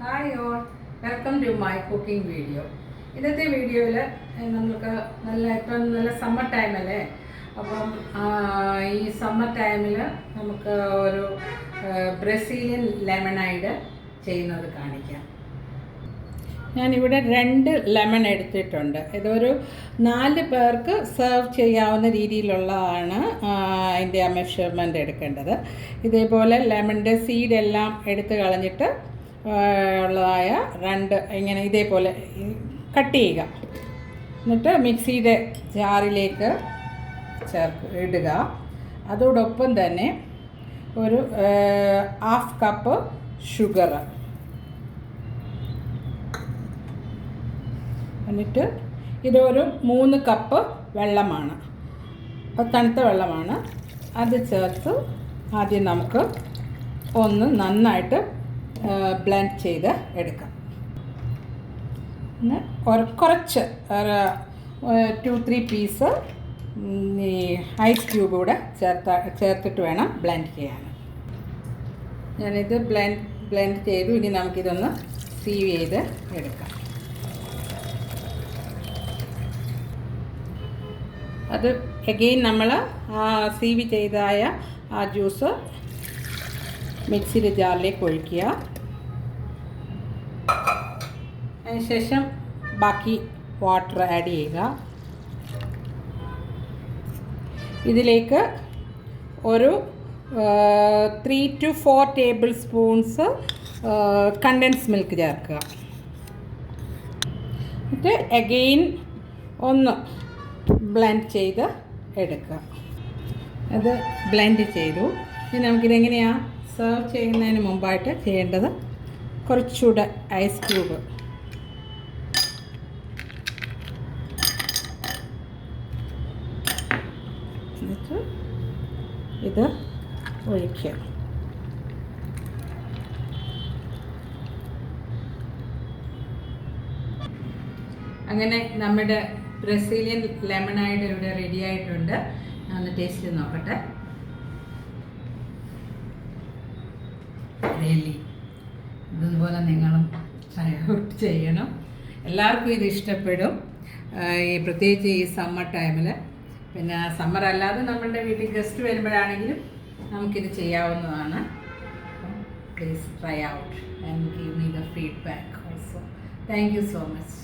Hi all, welcome to my cooking video. ഇന്നത്തെ വീഡിയോയിൽ നമുക്ക് നല്ല സമ്മർ ടൈമല്ലേ, അപ്പം ഈ സമ്മർ ടൈമിൽ നമുക്ക് ഒരു ബ്രസീലിയൻ ലെമണൈഡ് ചെയ്യുന്നത് കാണിക്കാം. ഞാനിവിടെ 2 ലെമൺ എടുത്തിട്ടുണ്ട്. ഇതൊരു 4 പേർക്ക് സെർവ് ചെയ്യാവുന്ന രീതിയിലുള്ളതാണ് അതിൻ്റെ മെഷർമെൻറ്റ് എടുക്കേണ്ടത്. ഇതേപോലെ ലെമണിൻ്റെ സീഡെല്ലാം എടുത്ത് കളഞ്ഞിട്ട് ഉള്ളതായ 2 ഇങ്ങനെ ഇതേപോലെ കട്ട് ചെയ്യുക. എന്നിട്ട് മിക്സിയുടെ ജാറിലേക്ക് ഇടുക. അതോടൊപ്പം തന്നെ ഒരു 1/2 കപ്പ് ഷുഗർ, എന്നിട്ട് ഇതൊരു 3 കപ്പ് വെള്ളമാണ്, തണുത്ത വെള്ളമാണ്. അത് ചേർത്ത് ആദ്യം നമുക്ക് ഒന്ന് നന്നായിട്ട് ബ്ലെൻഡ് ചെയ്ത് എടുക്കാം. പിന്നെ കുറച്ച് 2-3 പീസ് ഈ ഐസ് ക്യൂബ് കൂടെ ചേർത്തിട്ട് വേണം ബ്ലെൻഡ് ചെയ്യാൻ. ഞാനിത് ബ്ലെൻഡ് ചെയ്തു. ഇനി നമുക്കിതൊന്ന് സീവ് ചെയ്ത് എടുക്കാം. അത് എഗെയിൻ നമ്മൾ സീവ് ചെയ്തായ ആ ജ്യൂസ് മിക്സിയുടെ ജാറിലേക്ക് ഒഴിക്കുക. അതിനുശേഷം ബാക്കി വാട്ടർ ആഡ് ചെയ്യുക. ഇതിലേക്ക് ഒരു 3 to 4 tablespoons condense milk ചേർക്കുക. എന്നിട്ട് എഗെയിൻ ഒന്ന് ബ്ലെൻഡ് ചെയ്ത് എടുക്കുക. അത് ബ്ലെൻഡ് ചെയ്തു. ഇനി നമുക്കിതെങ്ങനെയാണ് സെർവ് ചെയ്യുന്നതിന് മുമ്പായിട്ട് ചെയ്യേണ്ടത്, കുറച്ചുകൂടെ ഐസ് ക്യൂബ് എന്നിട്ട് ഇത് ഒഴിക്കുക. അങ്ങനെ നമ്മുടെ ബ്രസീലിയൻ ലെമണൈഡ് ഇവിടെ റെഡി ആയിട്ടുണ്ട്. ഞാൻ ഒന്ന് ടേസ്റ്റ് ചെയ്ത് നോക്കട്ടെ. റിയലി ഇതുപോലെ നിങ്ങളും ട്രൈ ഔട്ട് ചെയ്യണം. എല്ലാവർക്കും ഇത് ഇഷ്ടപ്പെടും, പ്രത്യേകിച്ച് ഈ സമ്മർ ടൈമിൽ. പിന്നെ സമ്മർ അല്ലാതെ നമ്മളുടെ വീട്ടിൽ ഗസ്റ്റ് വരുമ്പോഴാണെങ്കിലും നമുക്കിത് ചെയ്യാവുന്നതാണ്. Please try out and give me the feedback also. Thank you so much.